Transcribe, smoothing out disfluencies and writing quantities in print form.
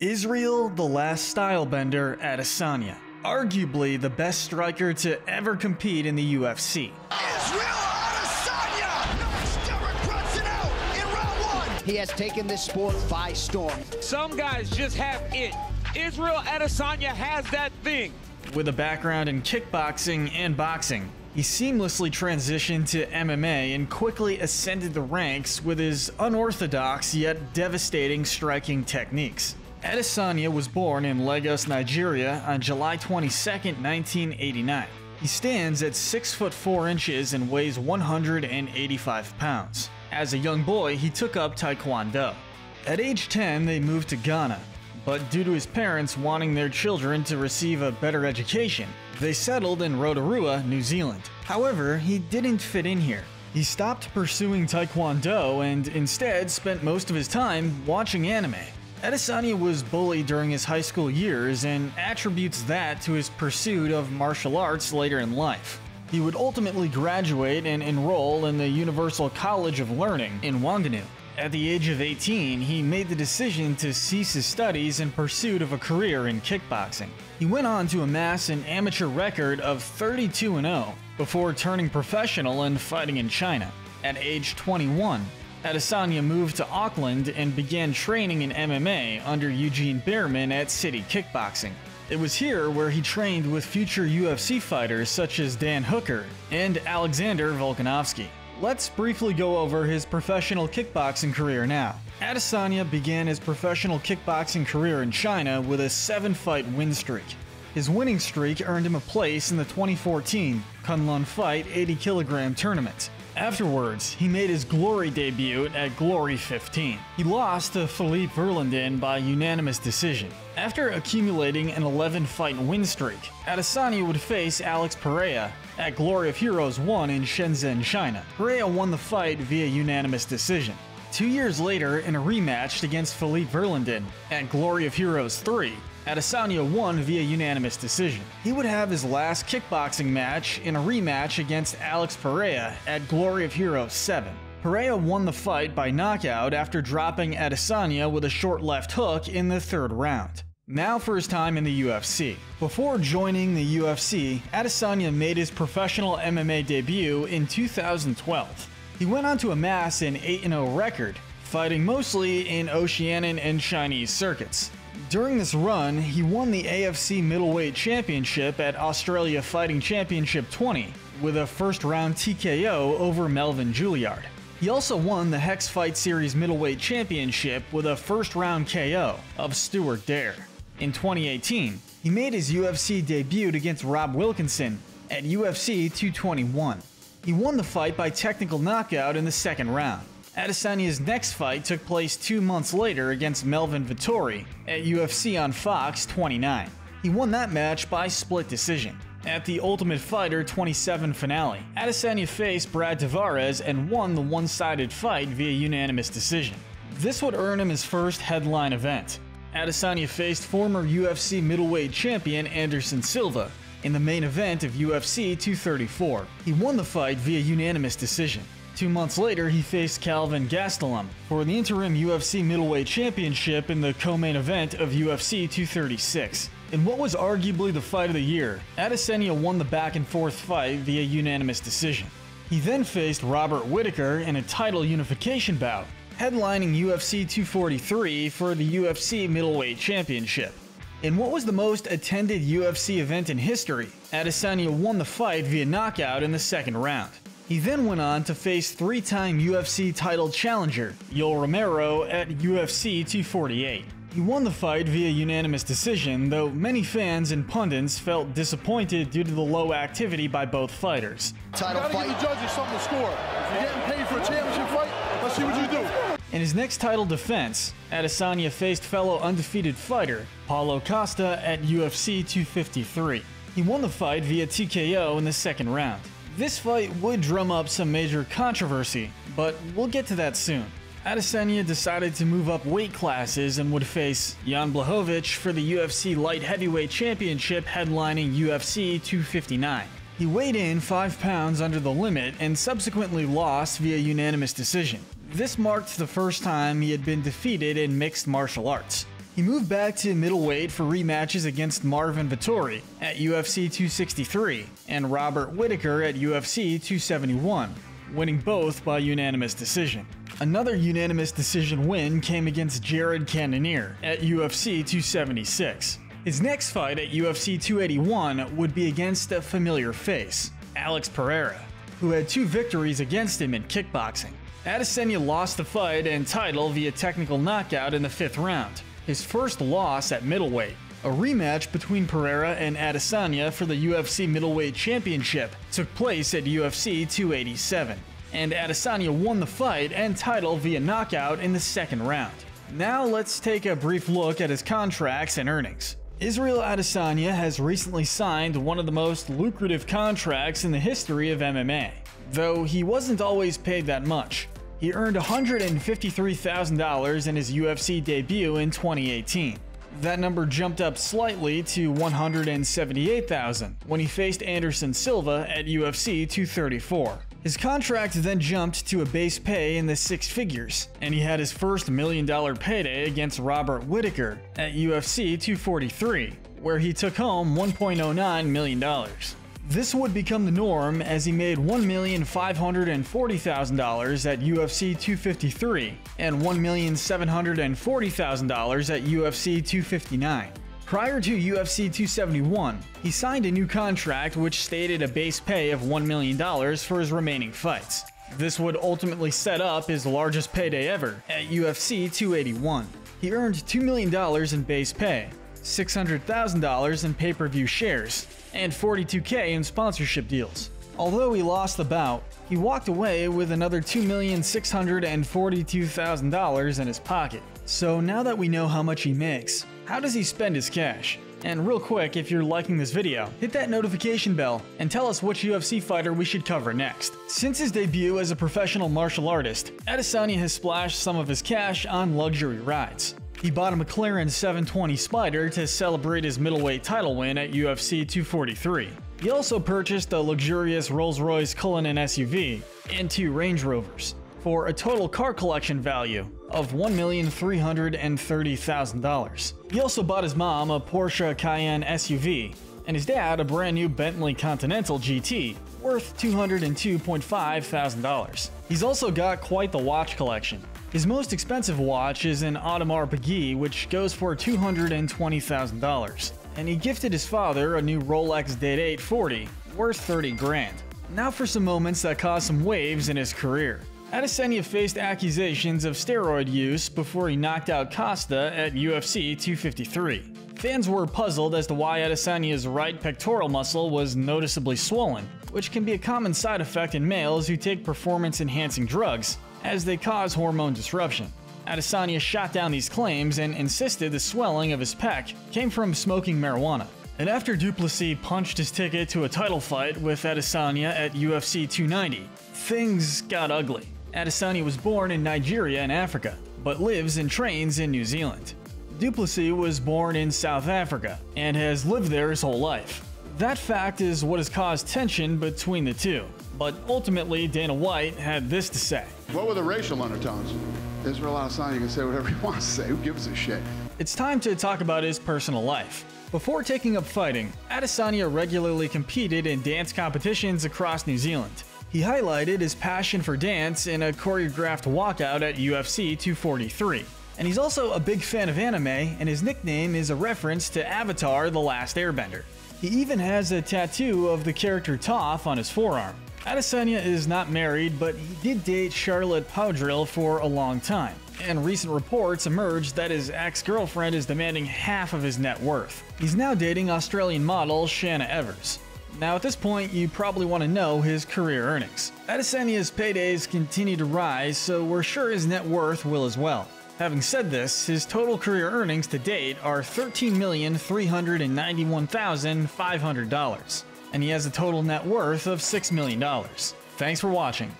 Israel the Last Stylebender Adesanya, arguably the best striker to ever compete in the UFC. Israel Adesanya knocks Derek Brunson out in round 1. He has taken this sport by storm. Some guys just have it. Israel Adesanya has that thing. With a background in kickboxing and boxing, he seamlessly transitioned to MMA and quickly ascended the ranks with his unorthodox yet devastating striking techniques. Adesanya was born in Lagos, Nigeria on July 22, 1989. He stands at 6 foot 4 inches and weighs 185 pounds. As a young boy, he took up Taekwondo. At age 10, they moved to Ghana, but due to his parents wanting their children to receive a better education, they settled in Rotorua, New Zealand. However, he didn't fit in here. He stopped pursuing Taekwondo and instead spent most of his time watching anime. Adesanya was bullied during his high school years and attributes that to his pursuit of martial arts later in life. He would ultimately graduate and enroll in the Universal College of Learning in Wanganui. At the age of 18, he made the decision to cease his studies in pursuit of a career in kickboxing. He went on to amass an amateur record of 32-0 before turning professional and fighting in China. At age 21, Adesanya moved to Auckland and began training in MMA under Eugene Behrman at City Kickboxing. It was here where he trained with future UFC fighters such as Dan Hooker and Alexander Volkanovski. Let's briefly go over his professional kickboxing career now. Adesanya began his professional kickboxing career in China with a 7-fight win streak. His winning streak earned him a place in the 2014 Kunlun Fight 80-kilogram tournament. Afterwards, he made his Glory debut at Glory 15. He lost to Philippe Verlinden by unanimous decision. After accumulating an 11-fight win streak, Adesanya would face Alex Pereira at Glory of Heroes 1 in Shenzhen, China. Pereira won the fight via unanimous decision. 2 years later, in a rematch against Philippe Verlinden at Glory of Heroes 3, Adesanya won via unanimous decision. He would have his last kickboxing match in a rematch against Alex Pereira at Glory of Heroes 7. Pereira won the fight by knockout after dropping Adesanya with a short left hook in the 3rd round. Now for his time in the UFC. Before joining the UFC, Adesanya made his professional MMA debut in 2012. He went on to amass an 8-0 record, fighting mostly in Oceanian and Chinese circuits. During this run, he won the AFC Middleweight Championship at Australia Fighting Championship 20 with a first-round TKO over Melvin Juilliard. He also won the Hex Fight Series Middleweight Championship with a first-round KO of Stuart Dare. In 2018, he made his UFC debut against Rob Wilkinson at UFC 221. He won the fight by technical knockout in the 2nd round. Adesanya's next fight took place 2 months later against Melvin Vettori at UFC on Fox 29. He won that match by split decision. At the Ultimate Fighter 27 finale, Adesanya faced Brad Tavares and won the one-sided fight via unanimous decision. This would earn him his first headline event. Adesanya faced former UFC middleweight champion Anderson Silva in the main event of UFC 234. He won the fight via unanimous decision. 2 months later, he faced Calvin Gastelum for the interim UFC middleweight championship in the co-main event of UFC 236. In what was arguably the fight of the year, Adesanya won the back-and-forth fight via unanimous decision. He then faced Robert Whittaker in a title unification bout, headlining UFC 243 for the UFC middleweight championship. In what was the most attended UFC event in history, Adesanya won the fight via knockout in the 2nd round. He then went on to face 3-time UFC title challenger Yoel Romero at UFC 248. He won the fight via unanimous decision, though many fans and pundits felt disappointed due to the low activity by both fighters. Title fight. You gotta give the judges something to score. If you're getting paid for a championship fight, let's see what you do. In his next title defense, Adesanya faced fellow undefeated fighter Paulo Costa at UFC 253. He won the fight via TKO in the 2nd round. This fight would drum up some major controversy, but we'll get to that soon. Adesanya decided to move up weight classes and would face Jan Blachowicz for the UFC Light Heavyweight Championship headlining UFC 259. He weighed in 5 pounds under the limit and subsequently lost via unanimous decision. This marked the first time he had been defeated in mixed martial arts. He moved back to middleweight for rematches against Marvin Vettori at UFC 263 and Robert Whittaker at UFC 271, winning both by unanimous decision. Another unanimous decision win came against Jared Cannonier at UFC 276. His next fight at UFC 281 would be against a familiar face, Alex Pereira, who had 2 victories against him in kickboxing. Adesanya lost the fight and title via technical knockout in the 5th round, his first loss at middleweight. A rematch between Pereira and Adesanya for the UFC Middleweight Championship took place at UFC 287, and Adesanya won the fight and title via knockout in the 2nd round. Now let's take a brief look at his contracts and earnings. Israel Adesanya has recently signed one of the most lucrative contracts in the history of MMA, though he wasn't always paid that much. He earned $153,000 in his UFC debut in 2018. That number jumped up slightly to $178,000 when he faced Anderson Silva at UFC 234. His contract then jumped to a base pay in the 6 figures, and he had his first $1 million payday against Robert Whittaker at UFC 243, where he took home $1.09 million. This would become the norm as he made $1,540,000 at UFC 253 and $1,740,000 at UFC 259. Prior to UFC 271, he signed a new contract which stated a base pay of $1 million for his remaining fights. This would ultimately set up his largest payday ever at UFC 281. He earned $2 million in base pay, $600,000 in pay-per-view shares, and $42K in sponsorship deals. Although he lost the bout, he walked away with another $2,642,000 in his pocket. So now that we know how much he makes, how does he spend his cash? And real quick, if you're liking this video, hit that notification bell and tell us which UFC fighter we should cover next. Since his debut as a professional martial artist, Adesanya has splashed some of his cash on luxury rides. He bought a McLaren 720 Spider to celebrate his middleweight title win at UFC 243. He also purchased a luxurious Rolls-Royce Cullinan SUV and 2 Range Rovers, for a total car collection value of $1,330,000. He also bought his mom a Porsche Cayenne SUV, and his dad a brand new Bentley Continental GT, worth $202,500. He's also got quite the watch collection. His most expensive watch is an Audemars Piguet, which goes for $220,000. And he gifted his father a new Rolex Date 840, worth $30,000. Now for some moments that caused some waves in his career. Adesanya faced accusations of steroid use before he knocked out Costa at UFC 253. Fans were puzzled as to why Adesanya's right pectoral muscle was noticeably swollen, which can be a common side effect in males who take performance-enhancing drugs, as they cause hormone disruption. Adesanya shot down these claims and insisted the swelling of his pec came from smoking marijuana. And after du Plessis punched his ticket to a title fight with Adesanya at UFC 290, things got ugly. Adesanya was born in Nigeria and Africa, but lives and trains in New Zealand. Du Plessis was born in South Africa and has lived there his whole life. That fact is what has caused tension between the two, but ultimately Dana White had this to say. What were the racial undertones? Israel Adesanya can say whatever he wants to say. Who gives a shit? It's time to talk about his personal life. Before taking up fighting, Adesanya regularly competed in dance competitions across New Zealand. He highlighted his passion for dance in a choreographed walkout at UFC 243. And he's also a big fan of anime, and his nickname is a reference to Avatar: The Last Airbender. He even has a tattoo of the character Toph on his forearm. Adesanya is not married, but he did date Charlotte Powdrill for a long time, and recent reports emerged that his ex-girlfriend is demanding half of his net worth. He's now dating Australian model Shanna Evers. Now at this point, you probably want to know his career earnings. Adesanya's paydays continue to rise, so we're sure his net worth will as well. Having said this, his total career earnings to date are $13,391,500, and he has a total net worth of $6 million. Thanks for watching.